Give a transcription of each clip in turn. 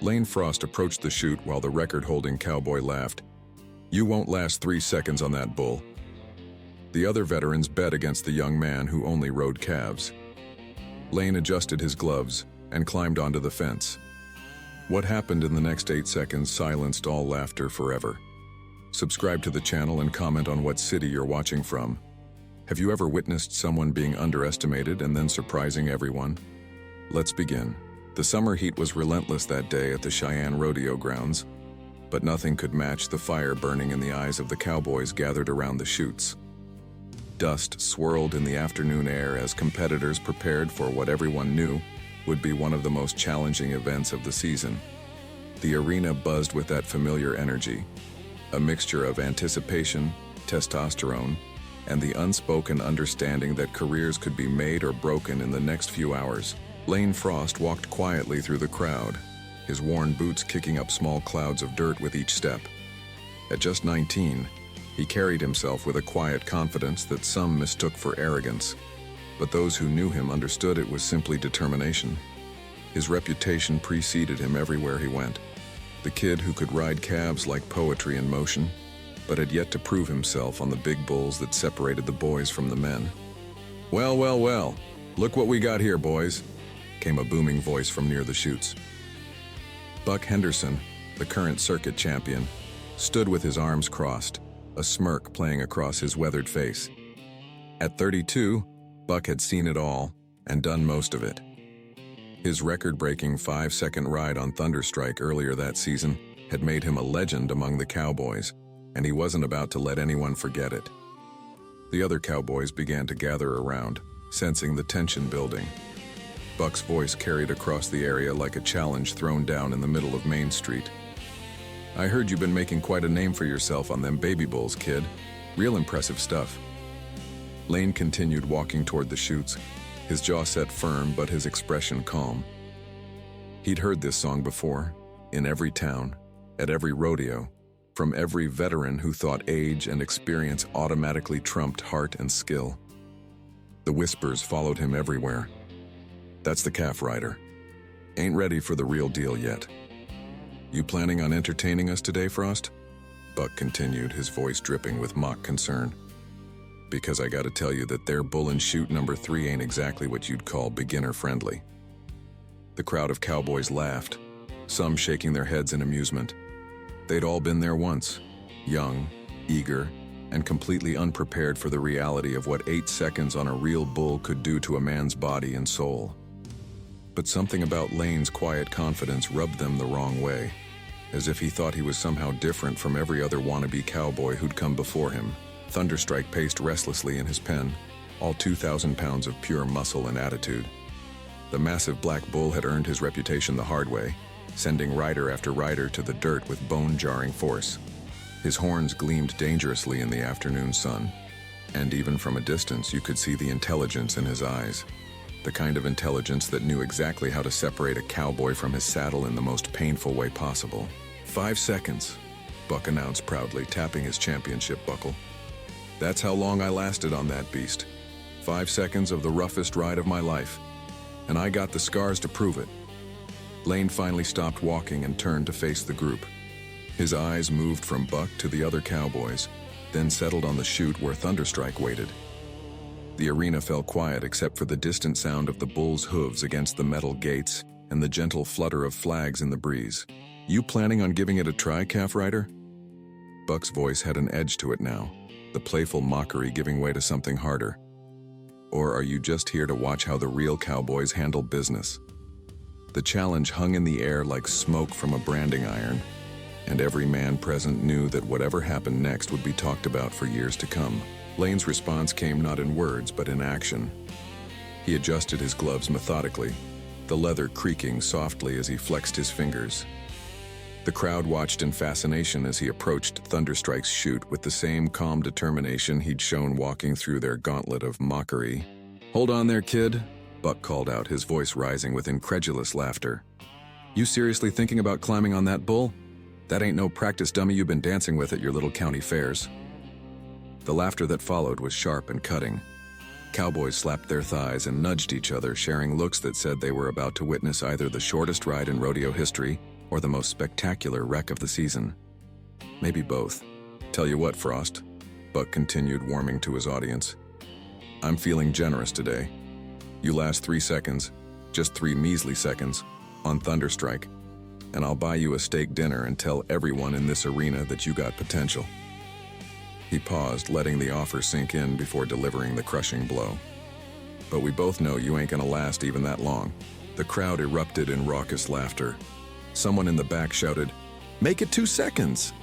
Lane Frost approached the chute while the record-holding cowboy laughed. "You won't last 3 seconds on that bull." The other veterans bet against the young man who only rode calves. Lane adjusted his gloves and climbed onto the fence. What happened in the next 8 seconds silenced all laughter forever. Subscribe to the channel and comment on what city you're watching from. Have you ever witnessed someone being underestimated and then surprising everyone? Let's begin. The summer heat was relentless that day at the Cheyenne rodeo grounds, but nothing could match the fire burning in the eyes of the cowboys gathered around the chutes. Dust swirled in the afternoon air as competitors prepared for what everyone knew would be one of the most challenging events of the season. The arena buzzed with that familiar energy, a mixture of anticipation, testosterone, and the unspoken understanding that careers could be made or broken in the next few hours. Lane Frost walked quietly through the crowd, his worn boots kicking up small clouds of dirt with each step. At just 19, he carried himself with a quiet confidence that some mistook for arrogance, but those who knew him understood it was simply determination. His reputation preceded him everywhere he went. The kid who could ride calves like poetry in motion, but had yet to prove himself on the big bulls that separated the boys from the men. "Well, well, well, look what we got here, boys," came a booming voice from near the chutes. Buck Henderson, the current circuit champion, stood with his arms crossed, a smirk playing across his weathered face. At 32, Buck had seen it all and done most of it. His record-breaking 5-second ride on Thunderstrike earlier that season had made him a legend among the cowboys, and he wasn't about to let anyone forget it. The other cowboys began to gather around, sensing the tension building. Buck's voice carried across the area like a challenge thrown down in the middle of Main Street. "I heard you've been making quite a name for yourself on them baby bulls, kid. Real impressive stuff." Lane continued walking toward the chutes, his jaw set firm but his expression calm. He'd heard this song before, in every town, at every rodeo, from every veteran who thought age and experience automatically trumped heart and skill. The whispers followed him everywhere. "That's the calf rider. Ain't ready for the real deal yet. You planning on entertaining us today, Frost?" Buck continued, his voice dripping with mock concern. "Because I gotta tell you that their bull and chute number 3 ain't exactly what you'd call beginner-friendly." The crowd of cowboys laughed, some shaking their heads in amusement. They'd all been there once, young, eager, and completely unprepared for the reality of what 8 seconds on a real bull could do to a man's body and soul. But something about Lane's quiet confidence rubbed them the wrong way, as if he thought he was somehow different from every other wannabe cowboy who'd come before him. Thunderstrike paced restlessly in his pen, all 2,000 pounds of pure muscle and attitude. The massive black bull had earned his reputation the hard way, sending rider after rider to the dirt with bone-jarring force. His horns gleamed dangerously in the afternoon sun, and even from a distance you could see the intelligence in his eyes, the kind of intelligence that knew exactly how to separate a cowboy from his saddle in the most painful way possible. 5 seconds, Buck announced proudly, tapping his championship buckle. "That's how long I lasted on that beast. 5 seconds of the roughest ride of my life, and I got the scars to prove it." Lane finally stopped walking and turned to face the group. His eyes moved from Buck to the other cowboys, then settled on the chute where Thunderstrike waited. The arena fell quiet except for the distant sound of the bull's hooves against the metal gates and the gentle flutter of flags in the breeze. "You planning on giving it a try, calf rider?" Buck's voice had an edge to it now, the playful mockery giving way to something harder. "Or are you just here to watch how the real cowboys handle business?" The challenge hung in the air like smoke from a branding iron, and every man present knew that whatever happened next would be talked about for years to come. Lane's response came not in words but in action. He adjusted his gloves methodically, the leather creaking softly as he flexed his fingers. The crowd watched in fascination as he approached Thunderstrike's chute with the same calm determination he'd shown walking through their gauntlet of mockery. "Hold on there, kid," Buck called out, his voice rising with incredulous laughter. "You seriously thinking about climbing on that bull? That ain't no practice dummy you've been dancing with at your little county fairs." The laughter that followed was sharp and cutting. Cowboys slapped their thighs and nudged each other, sharing looks that said they were about to witness either the shortest ride in rodeo history or the most spectacular wreck of the season? Maybe both. Tell you what, Frost, Buck continued, warming to his audience. I'm feeling generous today. You last 3 seconds, just 3 measly seconds, on Thunderstrike, and I'll buy you a steak dinner and tell everyone in this arena that you got potential. He paused, letting the offer sink in before delivering the crushing blow. But we both know you ain't gonna last even that long. The crowd erupted in raucous laughter. Someone in the back shouted, "Make it 2 seconds!"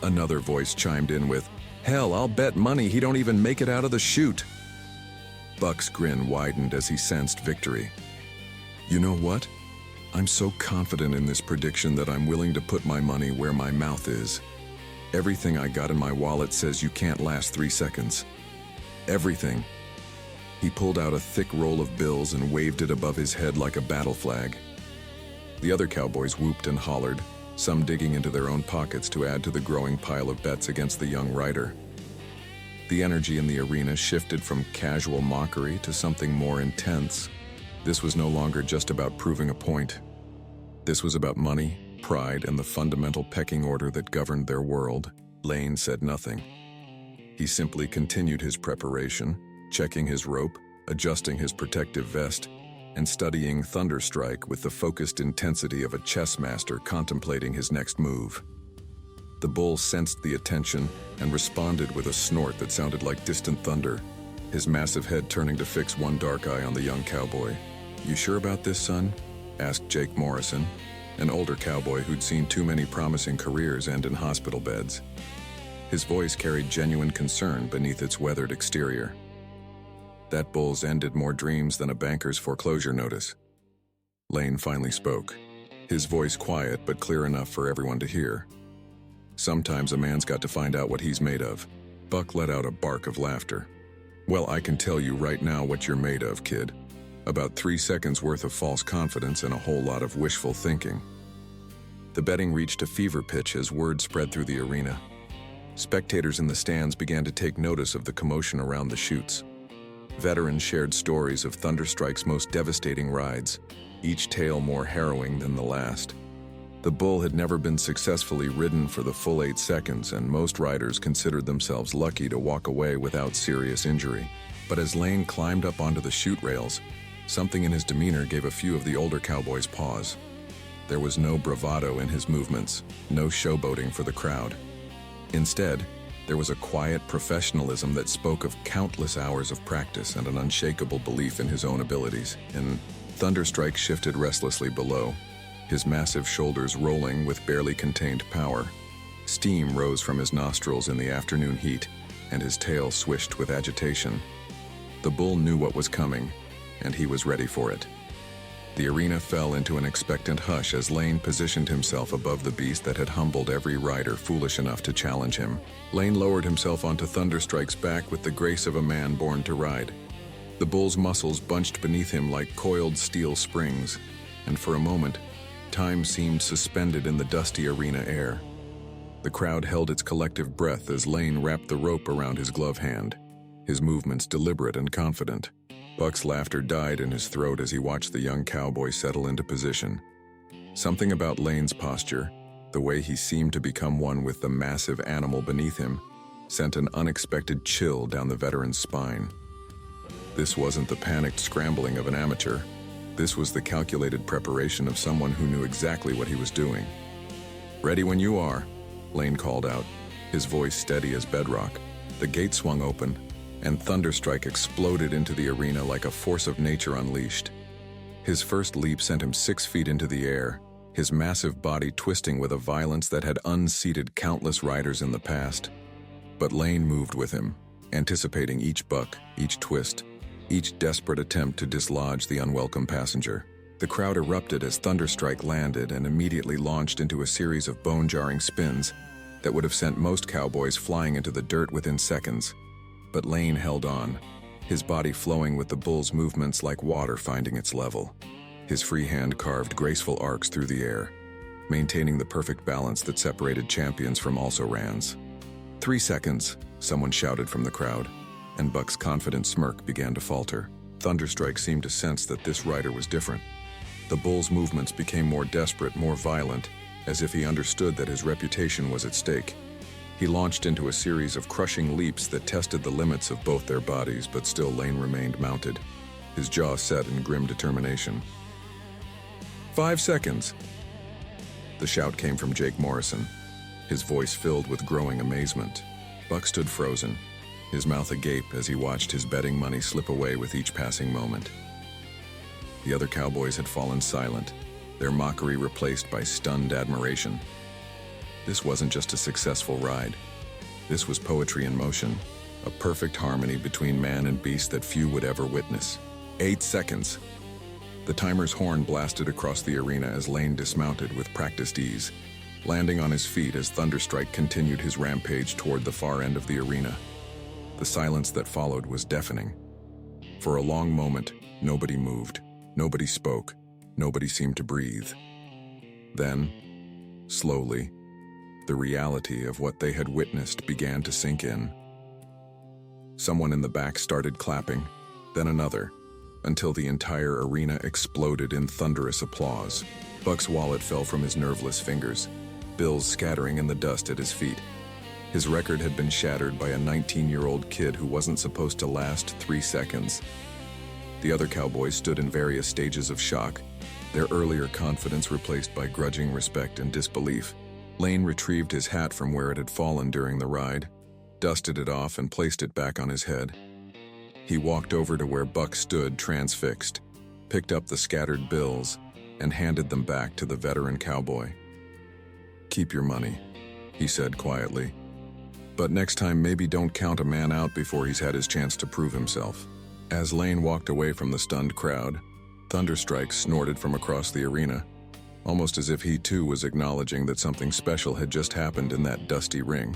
Another voice chimed in with, "Hell, I'll bet money he don't even make it out of the chute." Buck's grin widened as he sensed victory. You know what? I'm so confident in this prediction that I'm willing to put my money where my mouth is. Everything I got in my wallet says you can't last 3 seconds. Everything. He pulled out a thick roll of bills and waved it above his head like a battle flag. The other cowboys whooped and hollered, some digging into their own pockets to add to the growing pile of bets against the young rider. The energy in the arena shifted from casual mockery to something more intense. This was no longer just about proving a point. This was about money, pride, and the fundamental pecking order that governed their world. Lane said nothing. He simply continued his preparation, checking his rope, adjusting his protective vest, and studying Thunderstrike with the focused intensity of a chess master contemplating his next move. The bull sensed the attention and responded with a snort that sounded like distant thunder, his massive head turning to fix one dark eye on the young cowboy. "You sure about this, son?" asked Jake Morrison, an older cowboy who'd seen too many promising careers end in hospital beds. His voice carried genuine concern beneath its weathered exterior. That bull's ended more dreams than a banker's foreclosure notice. Lane finally spoke, his voice quiet but clear enough for everyone to hear. Sometimes a man's got to find out what he's made of. Buck let out a bark of laughter. "Well, I can tell you right now what you're made of, kid. About 3 seconds worth of false confidence and a whole lot of wishful thinking." The betting reached a fever pitch as word spread through the arena. Spectators in the stands began to take notice of the commotion around the chutes. Veterans shared stories of Thunderstrike's most devastating rides, each tale more harrowing than the last. The bull had never been successfully ridden for the full 8 seconds, and most riders considered themselves lucky to walk away without serious injury. But as Lane climbed up onto the chute rails, something in his demeanor gave a few of the older cowboys pause. There was no bravado in his movements, no showboating for the crowd. Instead, there was a quiet professionalism that spoke of countless hours of practice and an unshakable belief in his own abilities. And Thunderstrike shifted restlessly below, his massive shoulders rolling with barely contained power. Steam rose from his nostrils in the afternoon heat, and his tail swished with agitation. The bull knew what was coming, and he was ready for it. The arena fell into an expectant hush as Lane positioned himself above the beast that had humbled every rider foolish enough to challenge him. Lane lowered himself onto Thunderstrike's back with the grace of a man born to ride. The bull's muscles bunched beneath him like coiled steel springs, and for a moment, time seemed suspended in the dusty arena air. The crowd held its collective breath as Lane wrapped the rope around his glove hand, his movements deliberate and confident. Buck's laughter died in his throat as he watched the young cowboy settle into position. Something about Lane's posture, the way he seemed to become one with the massive animal beneath him, sent an unexpected chill down the veteran's spine. This wasn't the panicked scrambling of an amateur. This was the calculated preparation of someone who knew exactly what he was doing. "Ready when you are," Lane called out, his voice steady as bedrock. The gate swung open, and Thunderstrike exploded into the arena like a force of nature unleashed. His first leap sent him 6 feet into the air, his massive body twisting with a violence that had unseated countless riders in the past. But Lane moved with him, anticipating each buck, each twist, each desperate attempt to dislodge the unwelcome passenger. The crowd erupted as Thunderstrike landed and immediately launched into a series of bone-jarring spins that would have sent most cowboys flying into the dirt within seconds. But Lane held on, his body flowing with the bull's movements like water finding its level. His free hand carved graceful arcs through the air, maintaining the perfect balance that separated champions from also-rans. 3 seconds, someone shouted from the crowd, and Buck's confident smirk began to falter. Thunderstrike seemed to sense that this rider was different. The bull's movements became more desperate, more violent, as if he understood that his reputation was at stake. He launched into a series of crushing leaps that tested the limits of both their bodies, but still Lane remained mounted, his jaw set in grim determination. 5 seconds! The shout came from Jake Morrison, his voice filled with growing amazement. Buck stood frozen, his mouth agape as he watched his betting money slip away with each passing moment. The other cowboys had fallen silent, their mockery replaced by stunned admiration. This wasn't just a successful ride. This was poetry in motion, a perfect harmony between man and beast that few would ever witness. 8 seconds. The timer's horn blasted across the arena as Lane dismounted with practiced ease, landing on his feet as Thunderstrike continued his rampage toward the far end of the arena. The silence that followed was deafening. For a long moment, nobody moved, nobody spoke, nobody seemed to breathe. Then, slowly, the reality of what they had witnessed began to sink in. Someone in the back started clapping, then another, until the entire arena exploded in thunderous applause. Buck's wallet fell from his nerveless fingers, bills scattering in the dust at his feet. His record had been shattered by a 19-year-old kid who wasn't supposed to last 3 seconds. The other cowboys stood in various stages of shock, their earlier confidence replaced by grudging respect and disbelief. Lane retrieved his hat from where it had fallen during the ride, dusted it off and placed it back on his head. He walked over to where Buck stood transfixed, picked up the scattered bills, and handed them back to the veteran cowboy. "Keep your money," he said quietly. "But next time maybe don't count a man out before he's had his chance to prove himself." As Lane walked away from the stunned crowd, Thunderstrike snorted from across the arena, almost as if he too was acknowledging that something special had just happened in that dusty ring.